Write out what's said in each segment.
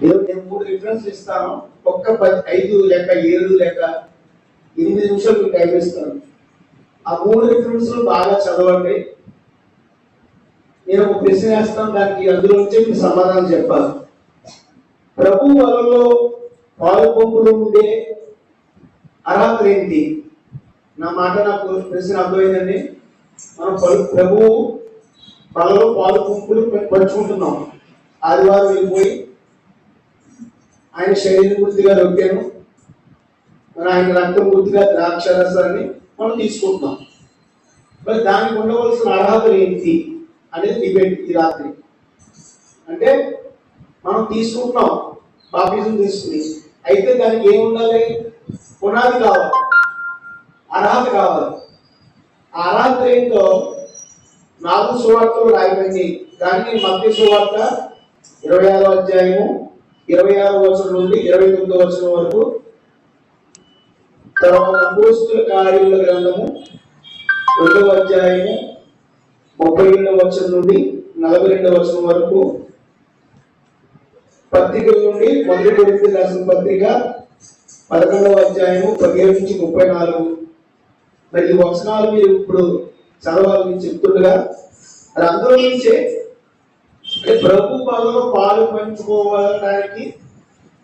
నేను 3 రిఫరెన్స్ ఇస్తాను. ఒక్క 5 లేక 7 లేక 8 నిమిషాలు మీకు టైం ఇస్తాను. ఆ 3 రిఫరెన్స్ బాగా చదవండి. నేను ఒక ప్రశ్న వేస్తాను, దానికి అందులో నుంచి మీకు సమాధానం చెప్పాలి. ప్రభు వలలో పాలు పంపులు ఉండే అర్హత ఏంటి? నా మాట నాకు ప్రశ్న అర్థమైందండి. మనం ప్రభు వలలో పాలు పంపులు పంచుకుంటున్నాం. ఆదివారం వెళ్ళిపోయి ఆయన శరీరం పూర్తిగా రొట్టెను, ఆయన రక్తం పూర్తిగా ద్రాక్షరసాన్ని మనం తీసుకుంటున్నాం. మరి దానికి ఉండవలసిన అర్హతలు ఏంటి అనేది డిబేట్ ఈ రాత్రి. అంటే మనం తీసుకుంటున్నాం బాప్టిజం తీసుకుని, అయితే దానికి ఏమి ఉండాలి? పునాది కావాలి, అర్హత కావాలి. ఆ అర్హత ఏంటో 4 సువార్తలు రాయబడింది. దానికి మత్తయి సువార్త 26వ అధ్యాయము 26వ వచనం నుండి 29వ వచనం వరకు, తర్వాత అపోస్తలుల కార్యముల గ్రంథము 2వ అధ్యాయము 32వ వచనం నుండి 42వ వచనం వరకు, పత్రికల నుండి 1 కొరింథీయులకు రాసిన పత్రిక 11వ అధ్యాయము 17 నుంచి 34. మరి ఈ వచనాలు మీరు ఇప్పుడు చదవాలని చెప్తుండగా అది అందులో నుంచే ప్రభు పదలో పాలు పంచుకోవడానికి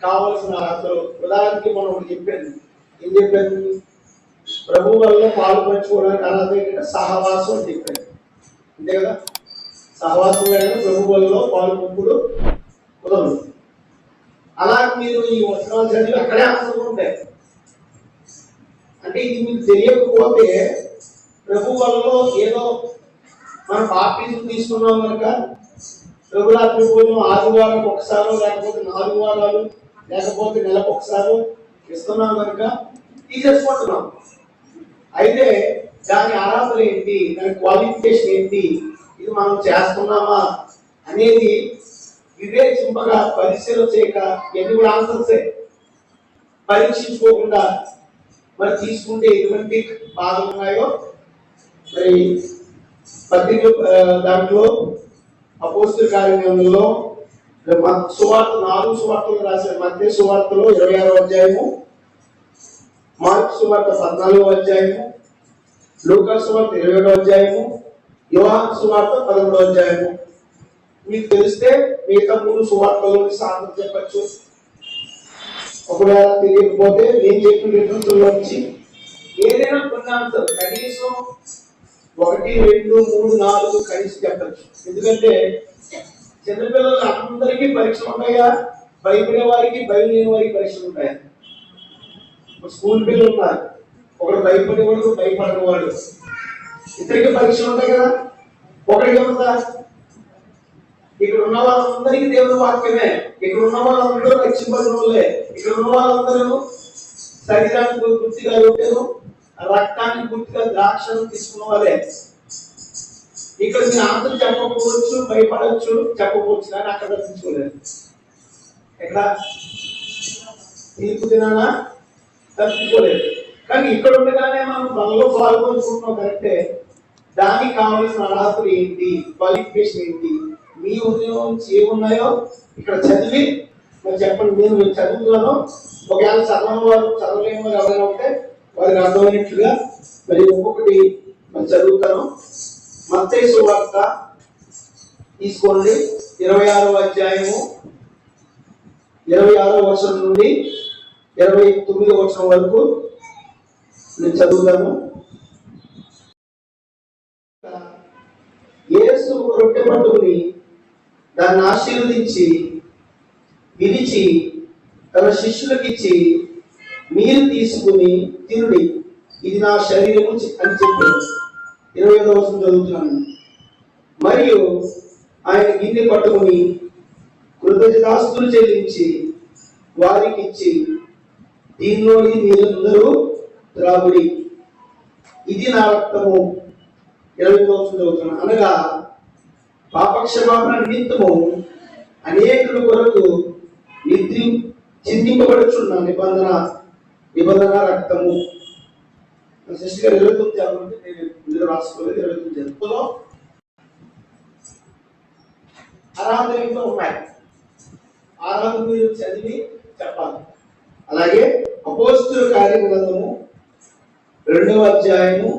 కావలసిన అర్హతలు. ఉదాహరణకి మనం ఒకటి చెప్పాను. ఏం చెప్పాను? ప్రభు వల్ల పాలు పంచుకోవడానికి అర్హత ఏంటంటే సహవాసం అని చెప్పాను. అంతే కదా? సహవాసం లేక ప్రభు వల్ల పాలు పంపుడు కుదరదు. అలా మీరు ఈ వచనాలు చదివి అక్కడే ఆన్సర్లు ఉంటాయి. అంటే ఇది మీకు తెలియకపోతే ప్రభు వల్ల ఏదో మనం బాప్టిజం తీసుకున్నాం కనుక ప్రభురాత్రి భోజనం ఆదివారం ఒకసారి, లేకపోతే 4 వారాలు, లేకపోతే నెలకు ఒకసారి ఇస్తున్నాం కనుక తీసేసుకుంటున్నాం. అయితే దాని అర్హతలు ఏంటి, దాని క్వాలిఫికేషన్ ఏంటి, ఇది మనం చేస్తున్నామా అనేది వివేచింపగా, పరిశీలన చేయక, ఎన్ని కూడా ఆన్సర్సే పరీక్షించుకోకుండా మరి తీసుకుంటే ఎటువంటి బాధలు ఉన్నాయో మరి పత్రిక దాంట్లో అపోస్తలుల కార్యక్రమంలో సువార్త 4 సువార్తలు రాశారు. మత్తయి సువార్తలో 26వ అధ్యాయము, మార్కు సువార్త 14వ అధ్యాయము, లూకా సువార్త 27వ అధ్యాయము, యోహాను సువార్త 11వ అధ్యాయము. మీకు తెలిస్తే మిగతా 3 సువార్తలను సాధన చెప్పచ్చు. ఒకవేళ తెలియకపోతే నేను చెప్పిన రిఫరెన్స్లో నుంచి ఏదైనా కొన్ని ఆన్సర్ కనీసం 1, 2, 3, 4 కనీసం చెప్పచ్చు. ఎందుకంటే చిన్నపిల్లలు అందరికీ పరీక్షలు ఉంటాయా? భయపడే వారికి, భయం లేని వారికి పరీక్షలు ఉంటాయా? స్కూల్ పిల్లలు ఉన్నారు, ఒకడు భయపడేవాడు, భయపడేవాడు, ఇద్దరికి పరీక్షలు ఉంటాయి కదా. ఒకరికి ఉందా? ఇక్కడ ఉన్న వాళ్ళందరికీ దేవుని వాక్యమే, ఇక్కడ ఉన్న వాళ్ళందరూ రక్షింపబడిన వాళ్ళే, ఇక్కడ ఉన్న వాళ్ళందరూ శరీరానికి గుర్తిగా రొట్టెను, రక్తానికి గుర్తుగా ద్రాక్షను తీసుకున్న వాళ్ళే. ఇక్కడ మీరు ఆన్సర్ చెప్పకపోవచ్చు, భయపడవచ్చు, చెప్పకపోవచ్చు, కానీ అక్కడ తప్పించుకోలేదు. ఎక్కడ తీర్పు దినానా తప్పించుకోలేదు. కానీ ఇక్కడ ఉండగానే మనం మనలో పాల్గొంటున్నాం కరెక్టే. దానికి కావాల్సిన అర్హతలు ఏంటి, క్వాలిఫికేషన్ ఏంటి, మీ ఉద్యోగం ఏమున్నాయో ఇక్కడ చదివి మరి చెప్పండి. నేను చదువుతున్నాను. ఒకవేళ చదవని వారు, చదవలేని వారు ఎవరైనా ఉంటే వారికి అర్థమైనట్లుగా మరి ఒక్కొక్కటి మరి చదువుతాను. మత్తయి సువార్త తీసుకోండి, 26వ అధ్యాయము 26వ వచనం నుండి 29వ వచనం వరకు నేను చదువుతాను. యేసు రొట్టె పట్టుకుని దాన్ని ఆశీర్వదించి విరిచి తన శిష్యులకు ఇచ్చి, మీరు తీసుకుని తినుడి, ఇది నా శరీరము అని చెప్పారు. 25వ వచనం చదువుతున్నాను. మరియు ఆయన గిన్నె పట్టుకుని కృతజ్ఞతాస్తుతులు చెల్లించి వారికి ఇచ్చి, దీనిలోని మీరందరూ త్రాగుడి, ఇది నా రక్తము. 25వ వచనం చదువుతున్నాను. అనగా పాపక్షమాపణ నిమిత్తము అనేకుల కొరకు చిందింపబడుచున్న నిబంధన రక్తము. సిస్టర్ గారు 29 నేను ఇందులో రాసుకోలేదు. 29 అర్హతలు ఇంకా ఉన్నాయి. 6 మీరు చదివి చెప్పాలి. అలాగే అపోస్తుల కార్యగ్రంథము 2వ అధ్యాయము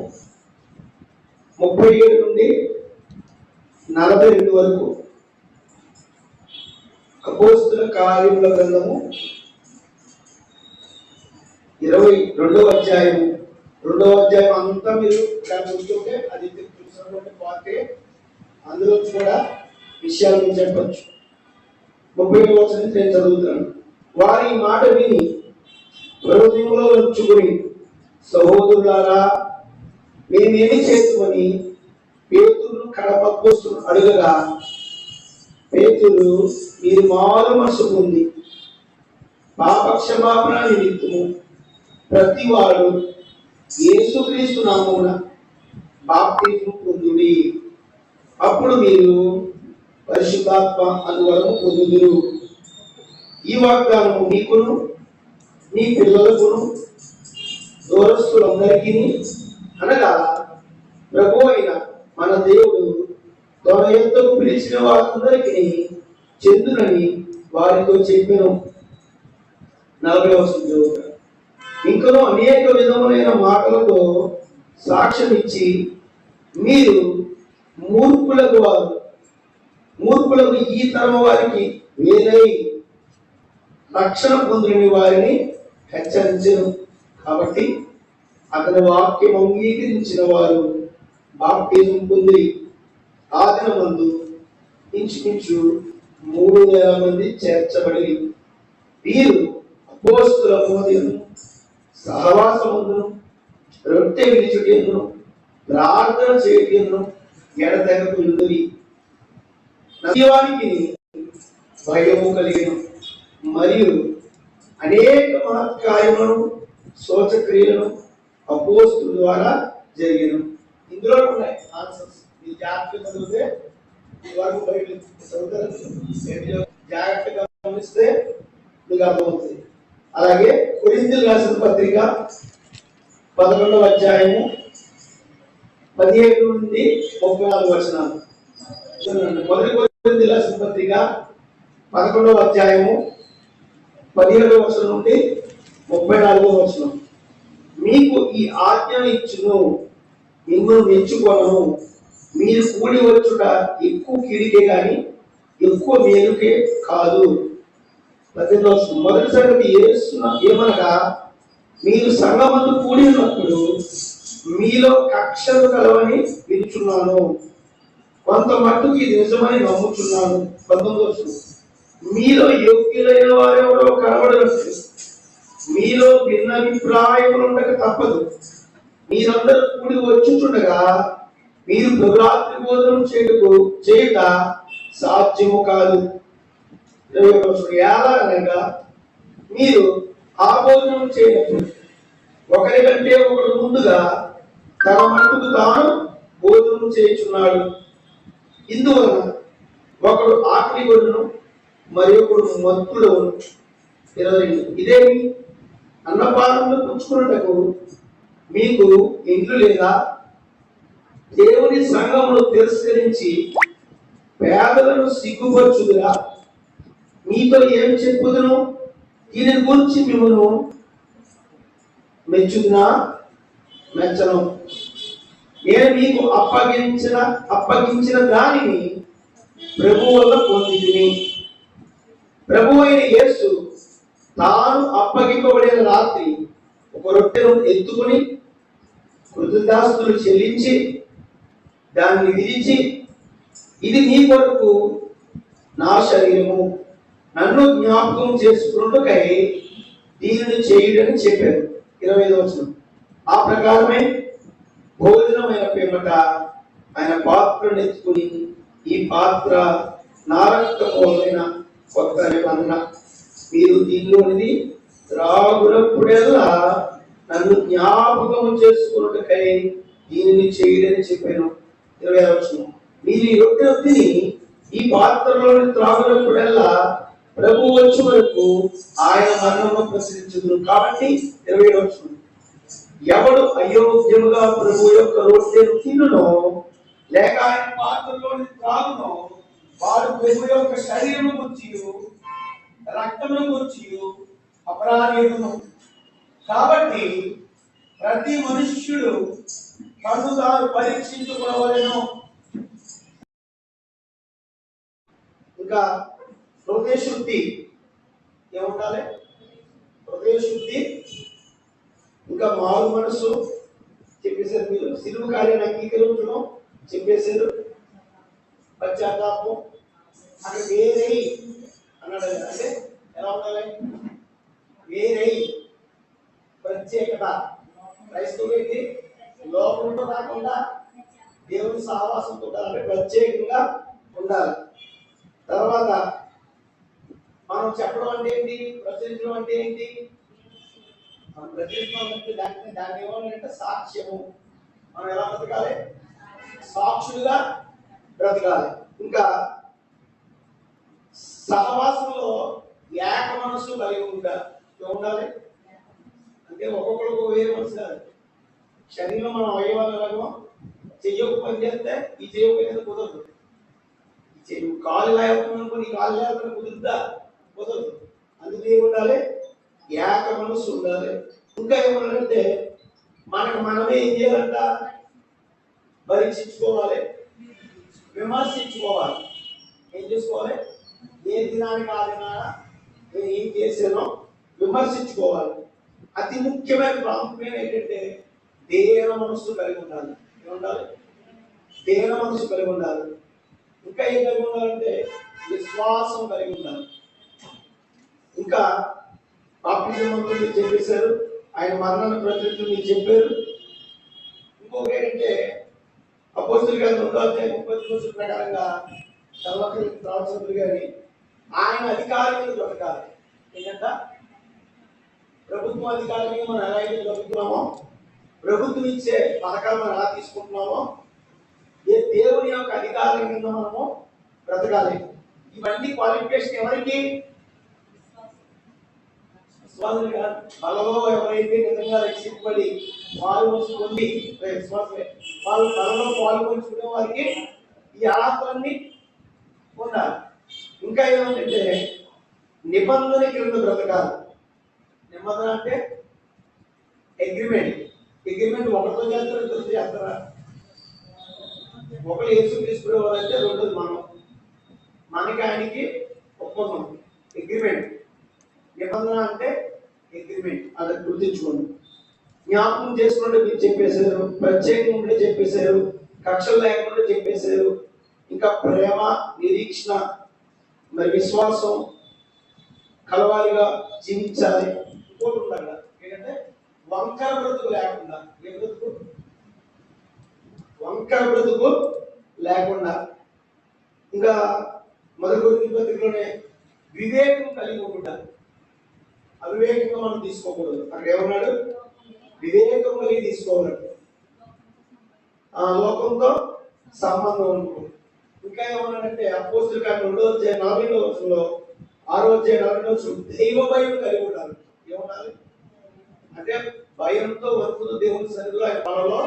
37 నుండి 42 వరకు. అపోస్తుల కార్యముల గ్రంథము 22వ అధ్యాయము. 2వ అధ్యాయం అంతా మీరు చూస్తుంటే అది తెలిసినటువంటి వాక్యే. అందులో కూడా విషయాలు నేను చెప్పచ్చు. 30వ వచనం నేను చదువుతాను. వారి మాట విని హృదయంలో ఉంచుకుని, సహోదరులారా మేమేమి చేస్తుమని పేతురు కడపపోస్తును అడుగగా, పేతురు మీరు మారు మనసు పొంది పాపక్షమాపణ నిమిత్తము ప్రతి వాడు యేసుక్రీస్తు నామమున బాప్తిస్మము పొందుడి, అప్పుడు మీరు పరిశుద్ధాత్మ అను వరము పొందుదురు. ఈ వాగ్దానము మీకును మీ పిల్లలకును దూరస్తులందరికీ, అనగా ప్రభు అయిన మన దేవుడు తన యొద్దకు పిలిచిన వారందరికీ చెందునని వారితో చెప్పాను. 40వ వచనం. ఇంకనూ అనేక విధములైన మాటలతో సాక్ష్యం ఇచ్చి మీరు మూర్ఖులకు ఈ తరం వారికి వేరై రక్షణ పొందని వారిని హెచ్చరించను. కాబట్టి అతని వాక్యం అంగీకరించిన వారు బాప్తిజం పొంది ఆ దినమందు ఇంచుమించు 3000 మంది చేర్చబడి, వీరు అపోస్తలుల బోధను, సహవాసమును, రొట్టె విరుచుటను, ప్రార్థన చేయటను ఎడతెగక ఉండురి. నదివానికి భయము కలిగెను, మరియు అనేక మహత్కార్యములను సూచక్రియలను అపోస్తలుల ద్వారా జరిగెను. ఇందులో ఉన్నాయి ఆన్సర్స్. మీరు జాగ్రత్తగా చదివితే వరకు బయట చదువుతారు. జాగ్రత్తగా గమనిస్తే మీకు అర్థమవుతుంది. అలాగే కొరింథీయులకు రాసిన పత్రిక 11వ అధ్యాయము 17 నుండి 34 వచనాలు. మొదటి కొరింథీయులకు రాసిన పత్రిక 11వ అధ్యాయము 17వ వచనం నుండి 34వ వచనం. మీకు ఈ ఆజ్ఞను ఇచ్చును, మిమ్మల్ని మెచ్చుకొనను, మీరు కూడి వచ్చుట ఎక్కువ కీడికే గాని ఎక్కువ మేలుకే కాదు. 18వ వచనం. మొదటి సంగతి ఏమనగా, మీరు సంఘమందు కూడి ఉన్నప్పుడు మీలో కక్షలు కలవని వినుచున్నాను, కొంత మట్టుకు ఇది నిజమని నమ్ముచున్నాను. 19వ వచనం. మీలో యోగ్యులైన వారెవరో కనబడవచ్చు, మీలో భిన్నాభిప్రాయములు ఉండక తప్పదు. మీరందరూ కూడి వచ్చుచుండగా మీరు ప్రభురాత్రి భోజనం చేయుట సాధ్యము కాదు. ఎలాగనగా మీరు ఆ భోజనం చేయనప్పుడు ఒకరికంటే ఒకడు ముందుగా తన మట్టుకు తాను భోజనం చేయుచున్నాడు. ఇందువలన ఒకడు ఆకలి కొడును, మరి ఒకడు మత్తుడవును. 22. ఇదేమి, అన్నపానములు పుచ్చుకున్నటకు మీకు ఇండ్లు లేదా? దేవుని సంఘమును తిరస్కరించి పేదలను సిగ్గుపరచుదురా? మీతో ఏం చెప్పుదును? దీని గురించి మిమ్మల్ని మెచ్చుదునా? మెచ్చను. నేను మీకు అప్పగించిన దానిని ప్రభు వల్ల పొందితిని. ప్రభు అయిన యేసు తాను అప్పగింపబడిన రాత్రి ఒక రొట్టెను ఎత్తుకుని కృతజ్ఞతాస్తుతులు చెల్లించి దాన్ని విరిచి, ఇది నీ కొరకు నా శరీరము, నన్ను జ్ఞాపకం చేసుకున్నకై దీనిని చేయుడని చెప్పారు. 25వ వచనం. ఆ ప్రకారమే భోజనమైన పిమ్మట ఆయన పాత్రను ఎత్తుకుని, ఈ పాత్ర నా రక్తము వలన కొత్త నిబంధన, మీరు దీనిలోనిది త్రాగునప్పుడల్లా నన్ను జ్ఞాపకం చేసుకున్నకై దీనిని చేయుడని చెప్పాను. 26వ వచనం. మీరు ఈ రొట్టెను తిని ఈ పాత్రలోని త్రాగునప్పుడల్లా ప్రభు వచ్చే వరకు ఆయన మరణమును ప్రచురించుదురు. కాబట్టి 27వ వచనం. ఎవడు అయోగ్యముగా ప్రభు యొక్క రొట్టెను తినునో లేక ఆయన పాత్రలోని త్రాగునో వాడు ప్రభు యొక్క శరీరము గురించి రక్తమును గురించి అపరాధేయము. కాబట్టి ప్రతి మనుష్యుడు తను తాను పరీక్షించుకోవలను. ఇంకా హృదయ శుద్ధి ఏముండాలి? హృదయ శుద్ధి, ఇంకా మారు మనసు చెప్పేశారు. మీరు సిలువ కార్యాన్ని అంగీకరించడం చెప్పేశారు. పశ్చాత్తాపం అక్కడ వేరై అన్నాడు. అంటే ఎలా ఉండాలి? వేరై ప్రత్యేకత. క్రైస్తవులకి లోకంలో రాకుండా దేవుని సహవాసంతో ఉండాలంటే ప్రత్యేకంగా ఉండాలి. తర్వాత మనం చెప్పడం అంటే ఏంటి? ప్రచురించడం అంటే ఏంటి? మనం ప్రచురించడం అంటే దాన్ని ఏమంటే సాక్ష్యము. మనం ఎలా బ్రతకాలి? సాక్షులుగా బ్రతకాలి. ఇంకా సహవాసంలో ఏక మనసు కలిగి ఉండాలి. అంటే ఒక్కొక్కరికి వేరే మనసు కాదు. శరీరంలో మనం అవయవాలు ఎలాగో చెయ్యకు పని చేస్తే ఈ చెయ్యకపోయినా కుదరదు. కాలు లేకపోతే నీ కాలు లేకపోతే కుదురుద్దా? కుదరదు. అందుకే ఉండాలి, ఏక మనసు ఉండాలి. ఇంకా ఏమన్నాడంటే మనకు మనమే ఏం చేయాలంట? పరీక్షించుకోవాలి, విమర్శించుకోవాలి. ఏం చేసుకోవాలి? ఏ దినానికి ఆ దినాన నేను ఏం చేశానో విమర్శించుకోవాలి. అతి ముఖ్యమైన ప్రాముఖ్యం ఏంటంటే దేన మనసు కలిగి ఉండాలి. ఏముండాలి? దేన మనసు కలిగి ఉండాలి. ఇంకా ఏం కలిగి ఉండాలంటే విశ్వాసం కలిగి ఉండాలి. ఇంకా బాప్టిజం మంత్రులు చెప్పేశారు, ఆయన మరణాన్ని ప్రచురించడం మీరు చెప్పారు. ఇంకొకటి ఏంటంటే అపోస్తుల గారి 2వ అధ్యాయం 30 ప్రకారంగా ప్రవచనలు గారి ఆయన అధికారులు బ్రతకాలి. ఏంటంట? ప్రభుత్వం అధికారులు మనం ఎలా అయితే బ్రతుకుతున్నామో, ప్రభుత్వం ఇచ్చే పథకాలు మనం ఎలా తీసుకుంటున్నామో, దేవుని యొక్క అధికారం కింద మనము బ్రతకాలి. ఇవన్నీ క్వాలిఫికేషన్ ఎవరికి? వాళ్ళలో ఎవరైతే నిజంగా రక్షింపబడి వాళ్ళు పొంది వాళ్ళు తనలో పాల్గొంచుకునే వారికి ఈ అర్హతలన్నీ ఉండాలి. ఇంకా ఏమంటే నిబంధన కింద బ్రతకాలి. నిబంధన అంటే అగ్రిమెంట్. ఒకరితో చేస్తారా, ఇద్దరు చేస్తారా? ఒకరు యేసు తీసుకునేవారంటే రెండోది మనకి ఆయనకి ఒప్పందం, అగ్రిమెంట్. నిబంధన అంటే అగ్రిమెంట్. అది గుర్తించుకోండి. జ్ఞాపకం చేసుకుంటే మీరు చెప్పేశారు, ప్రత్యేకంగా ఉంటే చెప్పేశారు, కక్షలు లేకుండా చెప్పేశారు. ఇంకా ప్రేమ, నిరీక్షణ, మరి విశ్వాసం కలవాలిగా జీవించాలి. ఇంకోటి ఉండాలి ఏంటంటే వంకర బ్రతుకు లేకుండా. ఏ బ్రతుకు? వంకర బ్రతుకు లేకుండా. ఇంకా 1 కొరింథీ పత్రికలోనే వివేకం కలిగి ఉండాలి. అవివేకంగా మనం తీసుకోకూడదు. అక్కడ ఏమన్నాడు? వివేకం కలిగి తీసుకోవాలి. ఆ లోకంతో సంబంధం ఉంటుంది. ఇంకా ఏమన్నాడంటే అపోస్తుల కార్యం 2వ అధ్యాయం 4వ వచనంలో 6వ అధ్యాయం 4వ వచనం దైవ భయం కలిగి ఉండాలి. ఏముండాలి అంటే భయంతో వణుకుతూ దేవుని సన్నిధిలో ఆయన పనుల్లో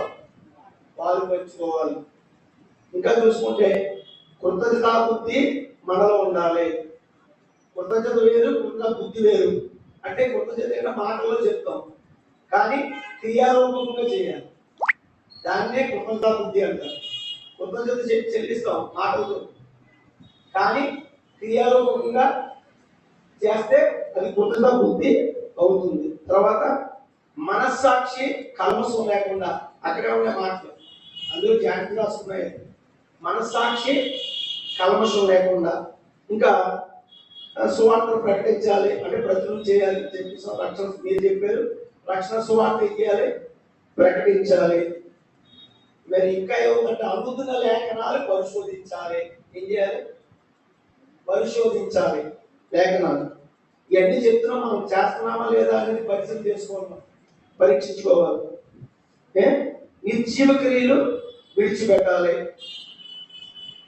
పాలు పంచుకోవాలి. ఇంకా చూసుకుంటే కృతజ్ఞతా బుద్ధి మనలో ఉండాలి. కృతజ్ఞత వేరు, కృతజ్ఞత బుద్ధి వేరు. అంటే కృతజ్ఞత మాటల్లో చెప్తాం, కానీ క్రియారూపంగా చేయాలి. దాన్నే కృతజ్ఞతా బుద్ధి అంటారు. కృతజ్ఞత చెల్లిస్తాం మాటలతో, కానీ క్రియారూపంగా చేస్తే అది కృతజ్ఞతా బుద్ధి అవుతుంది. తర్వాత మనస్సాక్షి కల్మషం లేకుండా. అక్కడే ఉన్న మాటలు అందులో జాగ్రత్త రాసుకున్నాయి. మనస్సాక్షి కల్మషం లేకుండా. ఇంకా సువార్తను ప్రకటించాలి అంటే ప్రచురణ చేయాలి. చెప్పి రక్షణ మీరు చెప్పారు, రక్షణ సువార్త ఇవ్వాలి, ప్రకటించాలి. మరి ఇంకా ఏముందంటే అందుతున్న లేఖనాలు పరిశోధించాలి. ఏం చేయాలి? పరిశోధించాలి లేఖనాలు. ఇవన్నీ చెప్తున్నాం, మనం చేస్తున్నామా లేదా అనేది పరిశీలన చేసుకోవాలి, పరీక్షించుకోవాలి. నిర్జీవ క్రియలు విడిచిపెట్టాలి.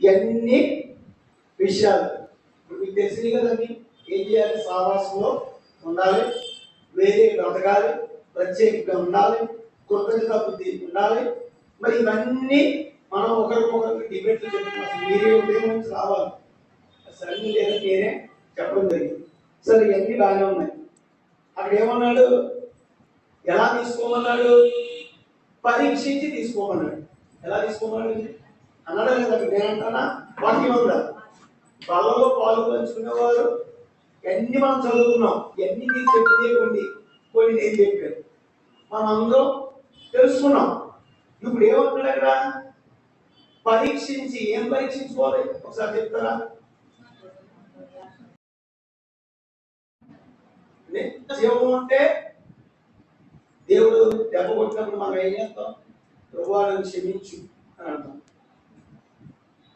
ఇవన్నీ విషయాలు మీకు తెలిసింది కదండి. ఏం చేయాలి? సహవాసంలో ఉండాలి, వేరే బ్రతకాలి, ప్రత్యేకంగా ఉండాలి, కృతజ్ఞత బుద్ధి ఉండాలి. మరి ఇవన్నీ మనం ఒకరికొకరికి డిబేట్లు చెప్తున్నాం. మీరే ఉదయం నుంచి రావాలి, సరే లేదా నేనే చెప్పడం జరిగింది. సరే ఇవన్నీ బాగానే ఉన్నాయి. అక్కడ ఏమన్నాడు? ఎలా తీసుకోమన్నాడు? పరీక్షించి తీసుకోమన్నాడు. ఎలా తీసుకోమన్నాడు అన్నాడా లేదా? నేనంటానా? వాక్యం ఉందా? బలలో పాలు పంచుకునేవారు ఎన్ని మనం చదువుకున్నాం, ఎన్ని మీరు చెప్పితే కొన్ని నేను చెప్పాను, మనం అందరం తెలుసుకున్నాం. ఇప్పుడు ఏమంటున్నాడు అక్కడ? పరీక్షించి. ఏం పరీక్షించుకోవాలి ఒకసారి చెప్తారా? జీవం అంటే దేవుడు దెబ్బ కొట్టినప్పుడు మనం ఏం చేస్తాం? ప్రభువాలను క్షమించు అని అంటాం.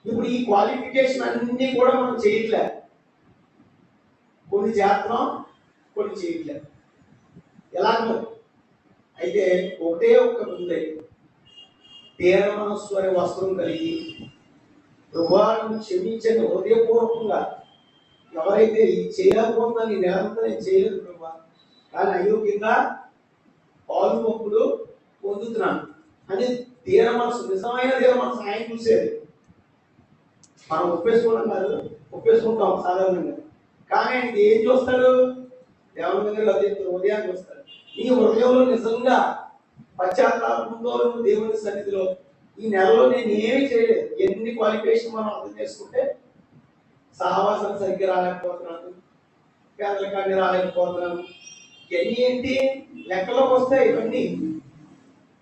ఇప్పుడు ఈ క్వాలిఫికేషన్ అన్ని కూడా మనం చేయట్లే. కొన్ని చేస్తున్నాం, కొన్ని చేయట్లే. ఎలాగో అయితే ఒకటే ఒక్కటి ఉంది. తీర మనస్సు అనే వస్త్రం కలిగి ప్రభువాలను క్షమించని హృదయపూర్వకంగా ఎవరైతే ఇది చేయకపోతున్నా నీ నిరంతరం నేను చేయలేదు ప్రభా, కానీ అయోగ్యంగా పాలు పంపులు పొందుతున్నాను అని తీర మనసు, నిజమైన తీర మనసు ఆయన చూసేది. మనం ఒప్పేసుకోవడం కాదు, ఒప్పేసుకుంటాం సాధారణంగా, కానీ ఆయనకి ఏం చూస్తాడు? దేవుని దగ్గర ఉదయాన్ని చూస్తాడు. నీ హృదయంలో నిజంగా పశ్చాత్తాపంతో దేవుని సన్నిధిలో ఈ నెలలో నేను ఏమీ చేయలేదు. ఎన్ని క్వాలిఫికేషన్ మనం అర్థం చేసుకుంటే, సహవాసం సరిగ్గా రాలేకపోతున్నాను, పేదల కాడిని రాలేకపోతున్నాను, ఇవన్నీ ఏంటి లెక్కలోకి వస్తాయి. ఇవన్నీ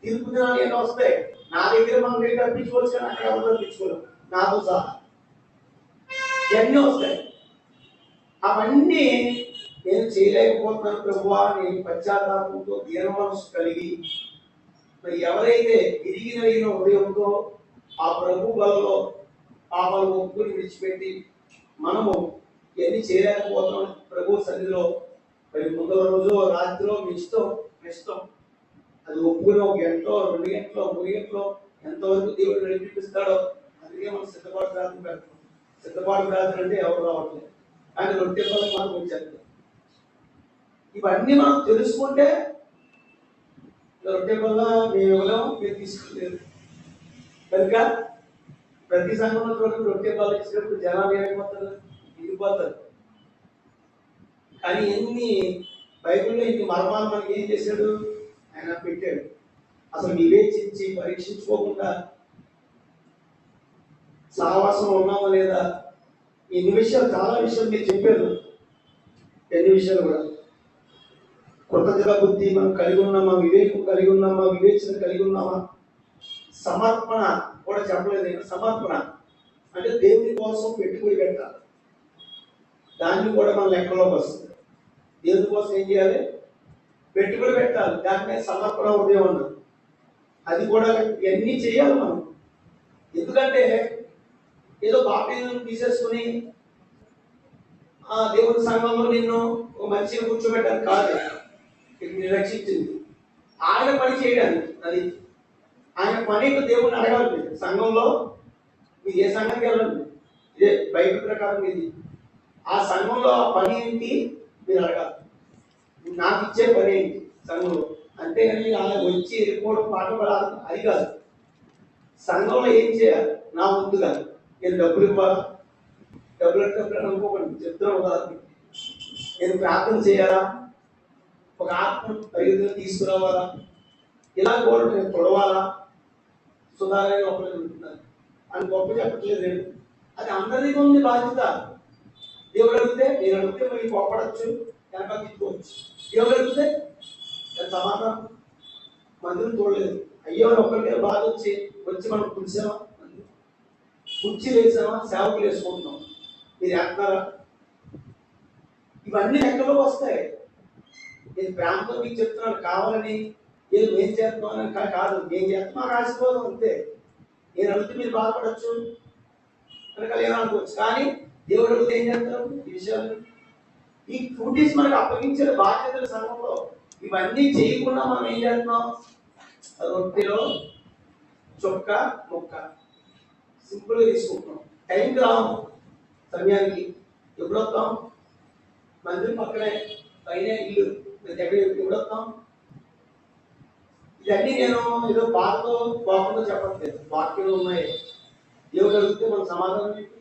తీర్పు దినాలు ఎన్నో వస్తాయి. నా దగ్గర మనం దగ్గర తప్పించుకోవచ్చు, కానీ అక్కడ ఎవరు తప్పించుకోలేము, నాతో సహా ఇవన్నీ వస్తాయి. అవన్నీ నేను చేయలేకపోతున్నాను ప్రభువా, నేను పశ్చాత్తాపంతో దీన మనసు కలిగి మరి ఎవరైతే విరిగిన హృదయంతో ఆ ప్రభు బలలో పాపాలు ఒప్పుకుని విడిచిపెట్టి మనము ఇవన్నీ చేయలేకపోతున్నాం ప్రభు సన్నిధిలో, మరి ముందర రోజు రాత్రిలో మీ ఇష్టం అది ఒప్పుకుని 1 గంటలో 2 గంటలో 3 గంటలో ఎంతవరకు దేవుడు నడిపిస్తాడో అందుకే మనం సిద్ధపాటు ప్రార్థన పెడతాం. సిద్ధపాటు ప్రార్థన అంటే ఎవరు రావట్లేదు, కానీ రొట్టె పనులు మనం వచ్చేస్తాం. ఇవన్నీ మనం తెలుసుకుంటే రొట్టె పనుల మేము ఇవ్వలేము, మీరు తీసుకులేదు కనుక ప్రతి సంఘంలో చూడండి రొట్టె పనులు ఇచ్చినప్పుడు జనాలు ఏమైపోతారు? ఇండిపోతారు. కానీ ఎన్ని బైబిల్లో ఇన్ని మర్మాలు మనకి ఏం చేశాడు? ఆయన పెట్టాడు. అసలు వివేచించి పరీక్షించుకోకుండా సహవాసం ఉన్నామా లేదా, ఎన్ని విషయాలు, చాలా విషయాలు మీరు చెప్పారు. ఎన్ని విషయాలు కూడా కృతజ్ఞత బుద్ధి మనం కలిగి ఉన్నామా, వివేకం కలిగి ఉన్నామా, వివేచన కలిగి ఉన్నామా, సమర్పణ కూడా చెప్పలేదు నేను. సమర్పణ అంటే దేవుని కోసం పెట్టుబడి పెట్టాలి, దాన్ని కూడా మన లెక్కలోకి వస్తుంది. దేవుని కోసం ఏం చేయాలి? పెట్టుబడి పెట్టాలి. దాన్ని సమర్పణ హృదయం అన్నారు. అది కూడా ఇవన్నీ చేయాలి మనం. ఎందుకంటే ఏదో బాప్టిజం తీసేసుకుని దేవుని సంఘంలో నిన్ను ఒక మనిషిని కూర్చోబెట్టడానికి కాదు మీరు రక్షించింది. ఆయన పని చేయడానికి, అది ఆయన పని. దేవుడిని అడగాలి. మీరు సంఘంలో మీరు ఏ సంఘానికి వెళ్ళండి, ఇదే బైబిల్ ప్రకారం ఇది ఆ సంఘంలో ఆ పని ఏంటి మీరు అడగాలి. నాకు ఇచ్చే పని ఏంటి సంఘంలో, అంతేగాని అలా వచ్చి వెళ్ళిపోవడం పాట పడాలి అది కాదు. సంఘంలో ఏం చేయాలి? నా ముందుగా నేను డబ్బులు ఇవ్వాలా, డబ్బులు అనుకోకండి, చెప్తున్నా ఉదాహరణ. నేను ప్రార్థన చేయాలా, ఒక ఆత్మ పరిగెత్తులు తీసుకురావాలా, ఇలా కూడా నేను తొడవాలా, సుధారణ ఒకటి ఉంటున్నాను అని గొప్ప చెప్పట్లేదు నేను. అది అందరికీ ఉంది బాధ్యత. దేవుడు అడిగితే, నేను అడిగితే మీరు కోపడచ్చు, వెనక తిట్టుకోవచ్చు. దేవుడు అడిగితే నేను సమాధానం. మందిరం చూడలేదు, అయ్యో ఒక్కరికే బాధ వచ్చి మనం కుర్చామా, కుర్చీ వేసామా, సేవకులు వేసుకుంటున్నాం, మీరు వేస్తున్నారా? ఇవన్నీ ఎక్కడికి వస్తాయి. నేను ప్రేమతో మీకు చెప్తున్నాను, కావాలని ఏం చేస్తున్నాను కాదు, నేను చేస్తున్నా నాకు ఆశపోదాం అంతే. నేను అడిగితే మీరు బాధపడచ్చు, కనుక లేదనుకోవచ్చు. కానీ దేవుడు అడిగితే ఏం చేస్తారు? ఈ విషయాలు, ఈ డ్యూటీస్ మనకు అప్పగించిన బాధ్యతల సంఘంలో ఇవన్నీ చేయకుండా మనం ఏం చేస్తున్నాం? రొట్టెలో చొక్క ముక్క సింపుల్గా తీసుకుంటున్నాం. టైంకి రాము, సమయానికి ఎప్పుడు వస్తాం? మందిరం పక్కనే పైన ఇల్లు దగ్గర ఎప్పుడు వస్తాం? ఇవన్నీ నేను ఏదో బాధతో కోపంతో చెప్పట్లేదు, వాక్యంలో ఉన్నాయి. దేవుడు అడిగితే మన సమాధానం ఏంటి?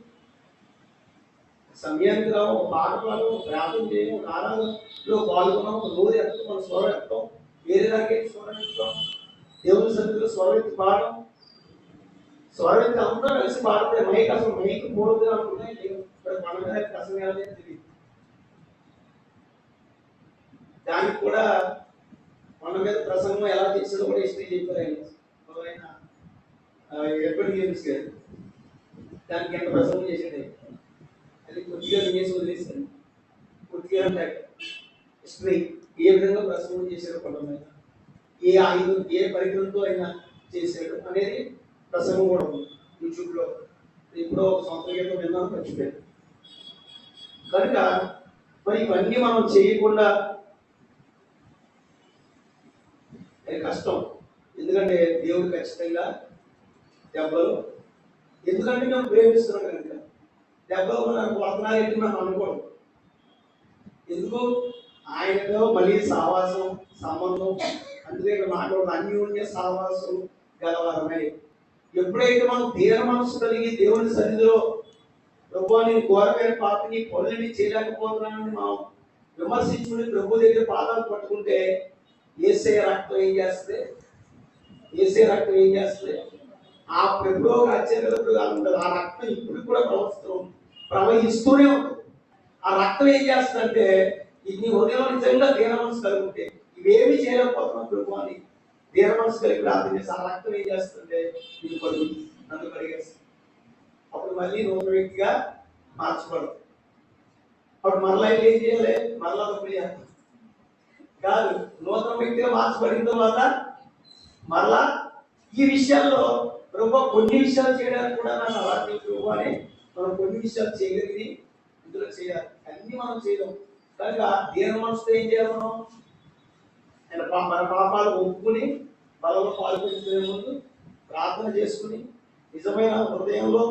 సమయానికి రావు, ఒక పాట పాడము, ఒక ప్రార్థన చేయము, ఒక ఆరాధనలో పాల్గొనము, ఒక నోరు ఎత్తాం, మన స్వరం ఎత్తాం, వేరే దానికి స్వరం ఎత్తాం, దేవుని సన్నిధిలో స్వరం ఎత్తి పాడడం, స్వరం ఎత్తి అందరూ కలిసి పాడితే మైక్ అసలు మైక్ మూడుగా అనుకున్నాయి. ఇప్పుడు పండుగ ప్రసంగాలు తెలియదు. దానికి కూడా మన మీద ప్రసంగం ఎలా చేసేదో కూడా హిస్టరీ చెప్పారు ఆయన ఎప్పటికీ గారు. దానికి ఎంత ప్రసంగం చేసేది అది కొద్దిగా చేసి వదిలేసాను. కొద్దిగా హిస్టరీ ఏ విధంగా ప్రసంగం చేశారు కొండ మీద, ఏ ఆయుధం ఏ పరికరంతో ఆయన చేశాడు అనేది ప్రసంగం కూడా ఉంది యూట్యూబ్లో. ఇప్పుడు ఒక సంవత్సరం క్రితం విన్నాను, మర్చిపోయాను. కనుక మరి ఇవన్నీ మనం చేయకుండా కష్టం. ఎందుకంటే దేవుడు ఖచ్చితంగా దెబ్బలు, ఎందుకంటే మేము ప్రేమిస్తున్నాం కనుక దెబ్బలు నాకు వదనాలేంటి మనం అనుకోవడం ఎందుకు, ఆయనతో మళ్ళీ సహవాసం సంబంధం, అందుకే మాట్లాడు అన్యోన్య సహవాసం గలవారమై. ఎప్పుడైతే మనం తీర మనసు కలిగి దేవుని సన్నిధిలో ప్రభు నేను ఘోరమైన పాపని పనులని చేయలేకపోతున్నానని మనం విమర్శించుకుని ప్రభు దగ్గర పాదాలు పట్టుకుంటే యేసయ్య రక్తం ఏం చేస్తుంది, యేసయ్య రక్తం ఏం చేస్తుంది, ఆ ప్రభులో ఆశ్చర్యప్పుడు ఉంటుంది. ఆ రక్తం ఇప్పుడు కూడా ప్రవహిస్తూనే ఉంటుంది. ఆ రక్తం ఏం చేస్తుందంటే ఇది హృదయంలో నిజంగా దీన మనసు కలిగి ఉంటే ఇవేమి చేయలేకపోతున్నాం ప్రభు అని దీన మనసు కలిగి ప్రార్థన చేస్తే ఆ రక్తం ఏం చేస్తుంటే ఇది పడుతుంది, నన్ను కడిగేస్తుంది. అప్పుడు మళ్ళీ నూతన వ్యక్తిగా మార్చబడదు. అప్పుడు మరలా ఏం చేయాలి, మరలా తప్పులు చేస్తాం కాదు, నూతన వ్యక్తిగా మార్చబడిన తర్వాత మరలా ఈ విషయాల్లో ప్రభు కొన్ని విషయాలు చేయడానికి కూడా నన్ను అలాంటి ప్రభు అని మనం కొన్ని విషయాలు చేయగలిగి ఇందులో చేయాలి. అన్ని మనం చేయలేం కనుక దీన మనసుతో ఏం చేయాలి, మనం మన పాపాలు ఒప్పుకుని బలంలో పాల్గొనే ముందు ప్రార్థన చేసుకుని నిజమైన హృదయంలో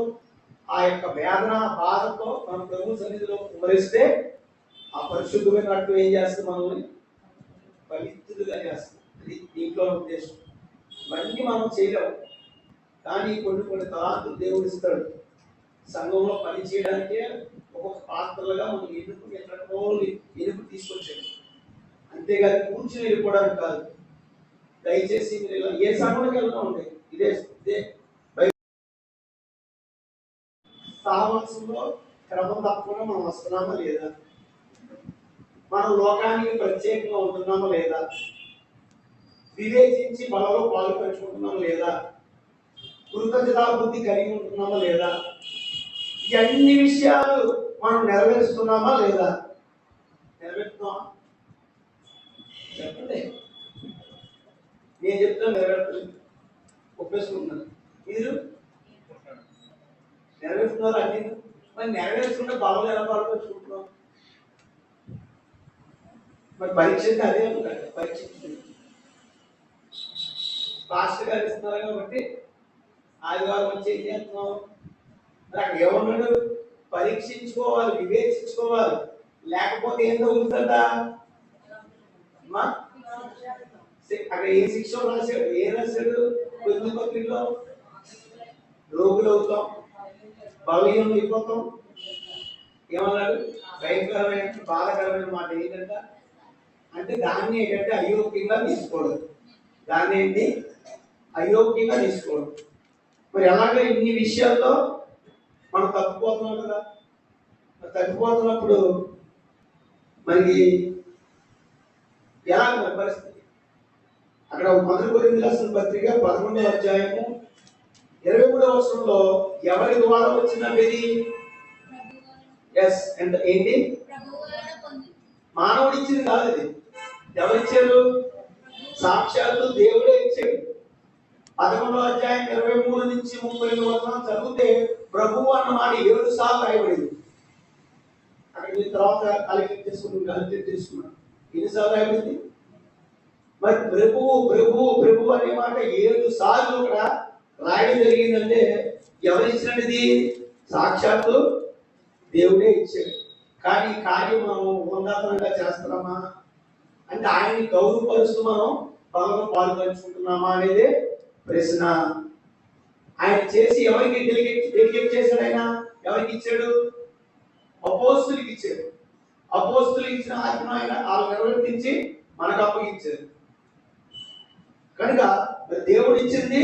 ఆ యొక్క వేదన బాధతో మన ప్రభు సన్నిధిలో కుమరిస్తే ఆ పరిశుద్ధమైన రక్తం ఏం చేస్తుంది, మనల్ని పవిత్రులుగా చేస్తుంది. అది దీంట్లో ఉద్దేశం. ఇవన్నీ మనం చేయలేము, కానీ కొన్ని కొన్ని తలాంతులు దేవుడు ఇస్తాడు. సంఘంలో పని చేయడానికే ఒక్కొక్క పాత్రలుగా మనం ఎన్నుకు తీసుకొచ్చాడు. అంతేగాని కూర్చుని వెళ్ళిపోవడానికి కాదు. దయచేసి మీరు ఏ సంఘంలోకి వెళ్తూ ఉంటాయి ఇదే సహవాసంలో క్రమం తప్పకుండా మనం వస్తున్నామా లేదా, మనం లోకానికి ప్రత్యేకంగా ఉంటున్నామా లేదా, వివేచించి బలలో పాలు పంచుకుంటున్నామా లేదా, కృతజ్ఞతా బుద్ధి కలిగి ఉంటున్నామా లేదా, ఇవన్నీ విషయాలు మనం నెరవేరుస్తున్నామా లేదా, నెరవేరుతున్నామా చెప్పండి. నేను చెప్తాను నెరవేరుతుంది, ఒప్పేసుకుంటున్నాను. మీరు నెరవేరుస్తున్నారు అన్ని. మరి నెరవేర్చుకుంటే బలం ఎలా పాల్పంచుకుంటున్నాం, మరి పరీక్ష అదే ఉంటాడు. పరీక్ష పాస్టర్ గారు ఇస్తున్నారు కాబట్టి ఆదివారం వచ్చి ఏం చేస్తున్నాం, మరి అక్కడ ఏమన్నాడు, పరీక్షించుకోవాలి, వివేచించుకోవాలి, లేకపోతే ఏం తగులుతుందా. అక్కడ ఏ శిక్ష రాశాడు, ఏ రాశాడు, కొన్ని పత్రికలో రోగులు అవుతాం, బలహీనం అయిపోతాం. ఏమన్నాడు, భయంకరమైన బాధకరమైన మాట ఏంటంట అంటే దాన్ని ఏంటంటే అయోగ్యంగా తీసుకోవడం, దాన్ని ఏంటి అయోగ్యంగా తీసుకోవడం. మరి ఎలాగ ఇన్ని విషయాల్లో మనం తప్పిపోతున్నాం కదా. తప్పిపోతున్నప్పుడు మరి ఎలా పరిస్థితి, అక్కడ 1 కొరింథీయులకు రాసిన పత్రిక 11వ అధ్యాయము 23వ వచనంలో ఎవరి ద్వారా వచ్చిందంటే ఇది అంటే ఏంటి, మానవుడు ఇచ్చింది కాదు, ఇది ఎవరిచ్చారు, సాక్షాత్తు దేవుడే ఇచ్చాడు. 11వ అధ్యాయం 23 నుంచి 32 వచనం చదివితే ప్రభువు అన్న మాట 7 సార్లు రాయబడింది. అక్కడ మీరు తర్వాత కలిపి తీసుకున్నాను ఎన్నిసార్లు రాయబడింది. మరి ప్రభువు ప్రభువు ప్రభు అనే మాట 7 సార్లు ఇక్కడ రాయడం జరిగిందంటే ఎవరు ఇచ్చినది, సాక్షాత్తు దేవుడే ఇచ్చాడు. కానీ కార్యం మనం ఉన్నతంగా చేస్తున్నామా అంటే ఆయన్ని గౌరవపరుస్తూ మనం బలంగా పాల్పంచుకుంటున్నామా అనేది ప్రశ్న. ఆయన చేసి ఎవరికి డెలిగేట్ చేశాడు, ఆయన ఎవరికి ఇచ్చాడు, అపోస్తులకి ఇచ్చారు. అపోస్తులకి ఇచ్చిన ఆజ్ఞ ఆయన వాళ్ళు నిర్వర్తించి మనకు అప్పగించారు. కనుక దేవుడు ఇచ్చింది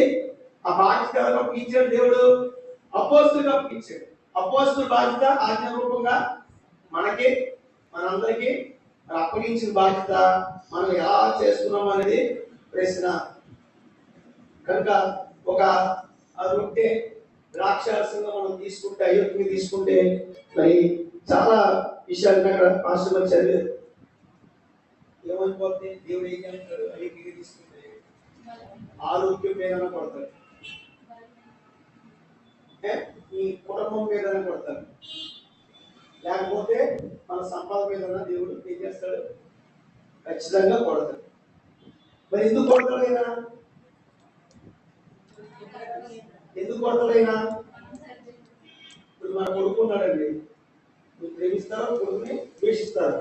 ఆ బాధ్యత ఎవరికి అప్పగించాడు? దేవుడు అపోస్తులకు అప్పగించాడు. అపోస్తుల బాధ్యత ఆజ్ఞ రూపంగా మనకి మనందరికీ అప్పగించిన బాధ్యత మనం ఎలా చేస్తున్నాం అనేది ప్రశ్న. కనుక ఒక రొట్టె ద్రాక్షారసంగా మనం తీసుకుంటే, అయోగ్యం తీసుకుంటే మరి చాలా విషయాలు అక్కడ పాస్టర్ చదివారు. ఏమైపోతే దేవుడు ఏం చేస్తాడు? అయోగ్యంగా తీసుకుంటే ఆరోగ్యం మీద కొడతాడు, ఈ కుటుంబం మీద కొడతాడు, లేకపోతే మన సంపాదన మీద దేవుడు ఏం చేస్తాడు? ఖచ్చితంగా కొడతాడు. మరి ఎందుకు కొడతాడైనా? ఎందుకు కొడతాడైనా? ఇప్పుడు మన కొడుకున్నాడండి, నువ్వు ప్రేమిస్తారా? కొడుకుని ద్వేషిస్తారా?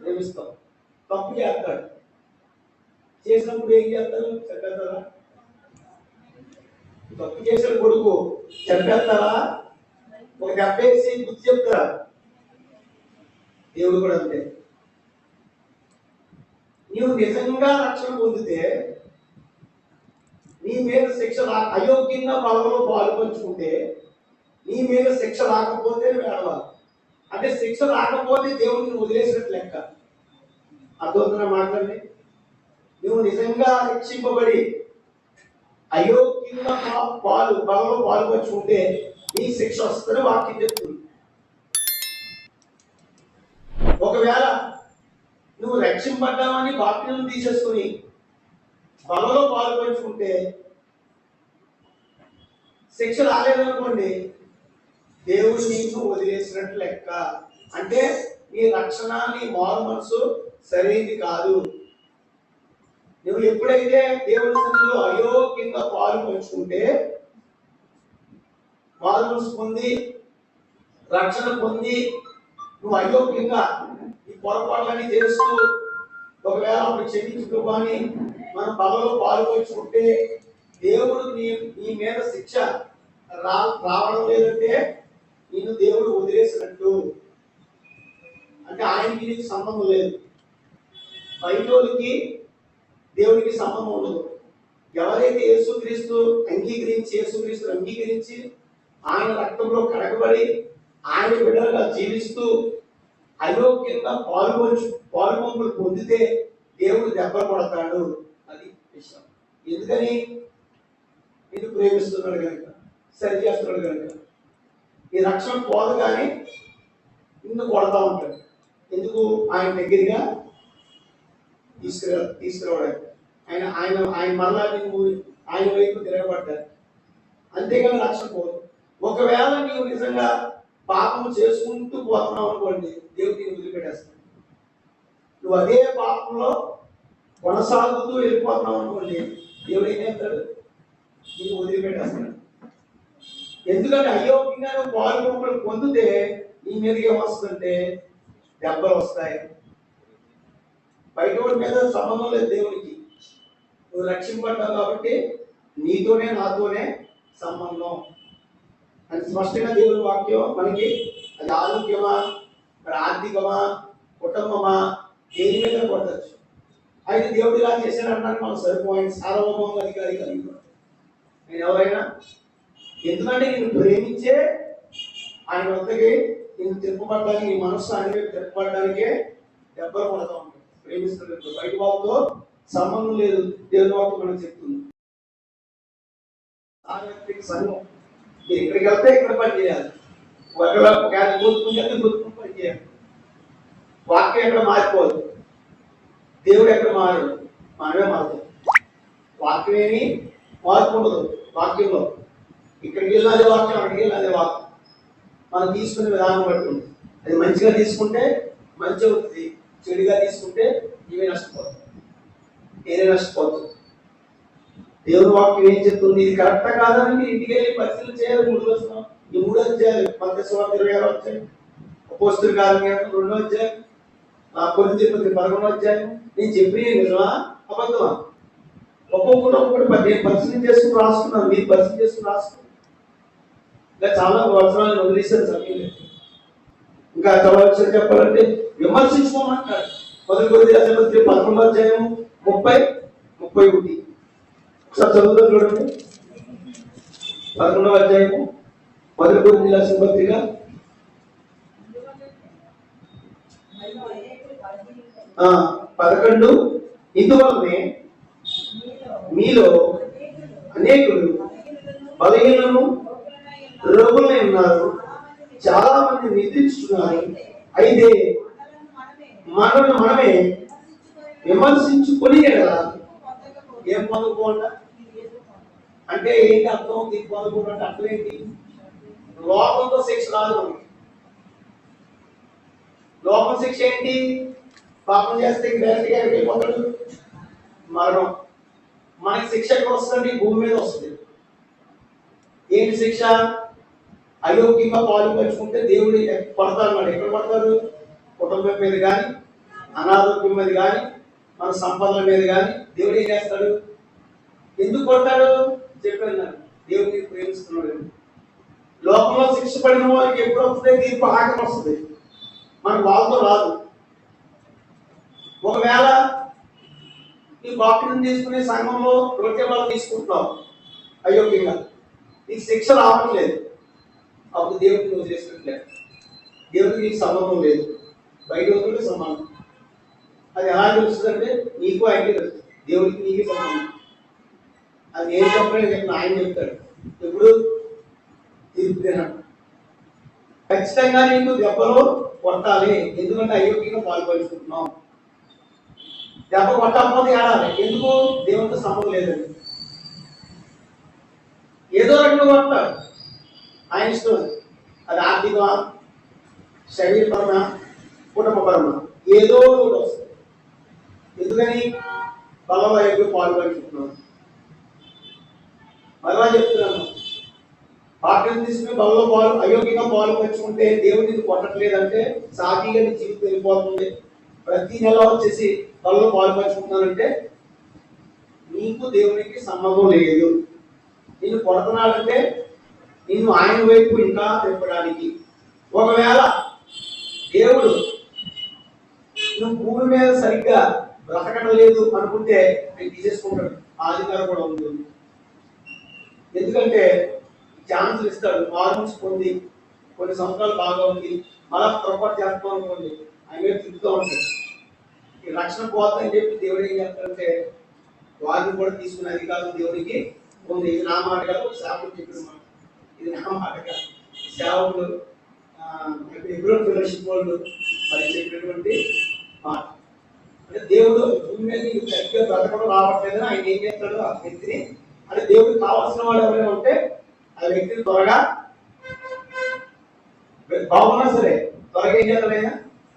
ప్రేమిస్తాం. తప్పు చేస్తాడు, చేసినప్పుడు ఏం చేస్తారు? చంపేస్తారా? తప్పు చేసిన కొడుకు చంపేస్తారా? ఒక దెబ్బేసి బుద్ధి చెప్తారా? దేవుడు కూడా అంతే. నీవు నిజంగా రక్షణ పొందితే నీ మీద శిక్ష అయోగ్యంగా బలంలో పాలు పంచుకుంటే నీ మీద శిక్ష రాకపోతే ఏడవాలి. అంటే శిక్ష రాకపోతే దేవుడిని వదిలేసినట్టు లెక్క. అర్థమవుతున్నా మాట్లాడండి. నువ్వు నిజంగా రక్షింపబడి అయోగ్యంగా బలంలో పాలు పంచుకుంటే నీ శిక్ష వస్తుందని వాక్యం చెప్తుంది. ఒకవేళ నువ్వు రక్షింపడ్డామని బాప్తిజం తీసేసుకుని బలలో పాలు పంచుకుంటే శిక్ష రాలేదనుకోండి, దేవుడు నీకు వదిలేసినట్టు లెక్క. అంటే నీ రక్షణ, నీ మారు మనసు సరైనది కాదు. నువ్వు ఎప్పుడైతే దేవుని సన్నిధిలో అయోగ్యంగా పాలు పంచుకుంటే, మారు మనసు పొంది రక్షణ పొంది నువ్వు అయోగ్యంగా ఈ పొరపాట్లన్నీ చేస్తూ ఒకవేళ అప్పుడు క్షమించుకోని మనం బలలో పాలు పంచుకుంటే దేవుడు నీ మీద శిక్ష రావడం లేదంటే నిన్ను దేవుడు వదిలేసినట్టు. అంటే ఆయనకి నీకు సంబంధం లేదు. బయటోళ్ళకి దేవుడికి సంబంధం ఉండదు. ఎవరైతే యేసుక్రీస్తు అంగీకరించి ఆయన రక్తంలో కడగబడి ఆయన బిడ్డలుగా జీవిస్తూ అయోగ్యంగా పాలుపంపులు పొందితే దేవుడు దెబ్బ కొడతాడు. అది విషయం. ఎందుకని? నిన్ను ప్రేమిస్తున్నాడు కనుక, సరి చేస్తున్నాడు కనుక. ఈ రక్షణ పోదు కానీ నిన్ను కొడతా ఉంటాడు. ఎందుకు? ఆయన దగ్గరగా తీసుకురావడానికి. ఆయన ఆయన ఆయన మరలా నువ్వు ఆయన వైపు తిరగబడ్డాడు. అంతేగాని రక్షణ పోదు. ఒకవేళ నీవు నిజంగా పాపం చేసుకుంటూ పోతున్నావు అనుకోండి, దేవుడు నేను వదిలిపెట్టేస్తాడు. నువ్వు అదే పాపంలో కొనసాగుతూ వెళ్ళిపోతున్నావు అనుకోండి, దేవుడు ఏం చేస్తాడు? నీకు వదిలిపెట్టేస్తాడు. ఎందుకంటే అయోగ్యంగా నువ్వు పాలు పొందితే నీ మీదకి ఏమొస్తుందంటే దెబ్బలు వస్తాయి. బయట మీద సంబంధం లేదు దేవునికి. నువ్వు రక్షింపడ్డావు కాబట్టి నీతోనే నాతోనే సంబంధం అని స్పష్టంగా దేవుని వాక్యం మనకి. అది ఆరోగ్యమా, మరి ఆర్థికమా, కుటుంబమా, దేని మీద కొట్టచ్చు. అయితే దేవుడు ఇలా చేశాడన్నాడు మనం సరిపోయింది. సార్వభౌమ అధికారి కలిగి నేను ఎవరైనా, ఎందుకంటే నేను ప్రేమించే ఆయన వద్దకి నేను తిప్పబడ్డానికి, నీ మనస్సు ఆయన తిప్పబడ్డానికే దెబ్బలు కొడతా ఉంటాను. ప్రేమిస్తున్నట్టు బయట వాళ్ళతో సంబంధం లేదు. దేవుని వాక్యం మనకు చెప్తుంది. సంఘం ఇక్కడికి వెళ్తే ఇక్కడ పని చేయాలి, గుర్తుకుని పని చేయాలి. వాక్యం ఎక్కడ మారిపోదు, దేవుడు ఎక్కడ మారడు, మనమే మారుతాం. వాక్యం ఏమి మార్పు ఉండదు వాక్యంలో. ఇక్కడికి వెళ్ళిన అదే వాక్యం, అక్కడికి వెళ్ళిన అదే వాక్యం. మనం తీసుకునే విధానం బట్టి ఉంది. అది మంచిగా తీసుకుంటే మంచి అవుతుంది, చెడుగా తీసుకుంటే ఇవే నష్టపోతుంది, నేనే నష్టపోతుంది. దేవుని వాక్యం ఏం చెప్తుంది? ఇది కరెక్టా కాదని మీరు ఇంటికి వెళ్ళి పరిశీలన చేయాలి. 3 వచనం, ఈ 3 అధ్యాయాలు, మత్తయి సువార్త 26వ అధ్యాయం, అపోస్తలుల కార్యాలు 2వ అధ్యాయం, కొరింథీ పత్రిక 11వ అధ్యాయం. నేను చెప్పిన నిజమా అబద్ధమా? ఒక్కొక్కటి పరిశీలన చేసుకుని రాసుకున్నాను. మీరు పరిశీలన చేసుకుని రాసుకున్నాను. ఇంకా చాలా వచనాలను వదిలేశారు సమయం. ఇంకా చదవచ్చు చెప్పాలంటే విమర్శించుకోమంటాడు. మొదటి కొద్ది రాష్ట్రపతి 11వ అధ్యాయం 30-31 ఒకసారి చదువుతా చూడండి. 11వ అధ్యాయము మొదటి కొద్ది రాసిన పత్రిక 11. ఇందువల్లనే మీలో అనేకులు బలహీనను రోగులై ఉన్నారు, చాలా మంది నిద్రించుతున్నారు. అయితే మనల్ని మనమే విమర్శించుకొని ఏం పొందుకోండి అంటే ఏంటి అర్థం? దీన్ని పొందుకోవడం అంటే అర్థం ఏంటి? లోకంతో శిక్ష రాదు మనకి. లోకం శిక్ష ఏంటి? పాపం చేస్తే డైరెక్ట్గా వెళ్ళిపోతాడు, మరణం. మనకి శిక్ష ఎక్కడ వస్తుంది? భూమి మీద వస్తుంది. ఏంటి శిక్ష? అయోగ్యంగా పాలు పంచుకుంటే దేవుడు పడతాడు. ఎక్కడ పడతారు? కుటుంబం మీద కానీ, అనారోగ్యం మీద కానీ, మన సంపదల మీద కానీ దేవుడు ఏం చేస్తాడు? ఎందుకు కొడతాడు? చెప్పాను, దేవుడిని ప్రేమిస్తున్నాడు. లోకంలో శిక్ష పడిన వారికి ఎప్పుడు వస్తుంది? తీర్పు ఆకలి వస్తుంది, మనకు వాళ్ళతో రాదు. ఒకవేళ నీ బాప్టిజం తీసుకునే సంఘంలో రొట్టె బలం తీసుకుంటున్నావు అయోగ్యంగా, నీకు శిక్ష రావట్లేదు, అప్పుడు దేవుడికి నువ్వు చేసుకుంటలేదు. దేవుడికి నీకు సంబంధం లేదు, బయట వస్తువుకి సంబంధం. అది ఎలా తెలుస్తుందంటే నీకు ఆయనకి తెలుస్తుంది, దేవుడికి నీకు సంబంధం. అది నేను చెప్పలేదు, ఆయన చెప్తాడు. ఎప్పుడు? తీర్పు తినడు. ఖచ్చితంగా నీకు దెబ్బలో కొట్టాలి, ఎందుకంటే అయోగ్యంగా పాల్పంచుకుంటున్నాం. దెబ్బ కొట్టకపోతే ఏడాలి, ఎందుకు? దేవుడితో సంబంధం లేదండి. ఏదో రెండు కొడతాడు, ఆయన ఇష్టం. అది ఆర్థిక, శరీరపరమ, కుటుంబపరమ, ఏదో ఒకటి వస్తుంది. ఎందుకని? బలంలో ఎక్కువ పాల్పంచుకుంటున్నాం. మరలా చెప్తున్నాను, బాప్టిజం తీసుకుని బలంలో అయోగ్యంగా పాలు పంచుకుంటే దేవుడిని కొట్టట్లేదంటే సాగిగా నీ జీవితం వెళ్ళిపోతుంది. ప్రతి నెల వచ్చేసి బలంలో పాలు పంచుకుంటున్నానంటే నీకు దేవునికి సంబంధం లేదు. నిన్ను కొడుతున్నాడంటే నిన్ను ఆయన వైపు ఇంకా తిప్పడానికి. ఒకవేళ దేవుడు నువ్వు భూమి మీద సరిగ్గా బ్రతకడం లేదు అనుకుంటే ఆయన తీసేసుకుంటాడు. ఆ అధికారం కూడా ఉంటుంది. ఎందుకంటే ఛాన్సులు ఇస్తాడు. హార్మోన్స్ పొంది కొన్ని సంవత్సరాలు బాగా ఉంది, మళ్ళా పొరపాటు చేస్తాం అనుకోండి, ఆయన మీద తిరుగుతూ ఉంటాడు. ఈ రక్షణ పోతుందని చెప్పి దేవుడు ఏం చేస్తాడంటే వారిని కూడా తీసుకునే అధికారం దేవుడికి ఉంది. ఇది నా మాట కాదు, సేవకుడు చెప్పిన మాట. ఇది నా మాట కాదు, సేవకుడు ఎబ్రోన్ ఫెలోషిప్ వాళ్ళు మరి చెప్పినటువంటి మాట. అంటే దేవుడు భూమి మీద నీకు సరిగ్గా బ్రతకడం రావట్లేదని ఆయన ఏం చేస్తాడు? ఆ వ్యక్తిని, అంటే దేవుడికి కావాల్సిన వాడు ఎవరైనా ఉంటే ఆ వ్యక్తిని త్వరగా బాగున్నా సరే త్వరగా ఏం చేయాలైనా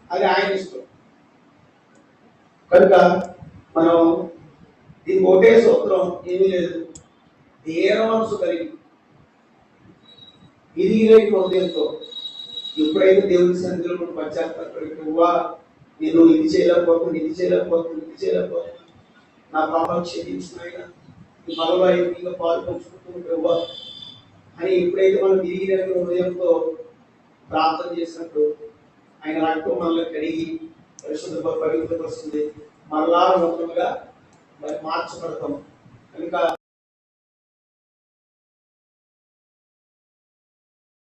అది ఆయన ఇష్టం. కనుక మనం దీనికి ఒకటే సూత్రం, ఏమీ లేదు. దేవ మనసు కలిగి విరిగిలేని హృదయంతో ఎప్పుడైతే దేవుడి సన్నిధిలో మనం పశ్చాత్తాపడి, నువ్వా నేను ఇది చేయలేకపోతున్నాను, ఇది చేయలేకపోతున్నాను, ఇది చేయలేకపోతున్నాను, నా పాపం క్షమించిన ఈ బలవాయుగా పాలు పంచుకుంటున్నావు అని ఎప్పుడైతే మనం విరిగిలేని హృదయంతో ప్రార్థన చేసినప్పుడు ఆయన రక్తం మనల్ని కడిగి పవిత్రపరుస్తుంది, మరలా నూతనంగా మరి మార్చబడతాం. కనుక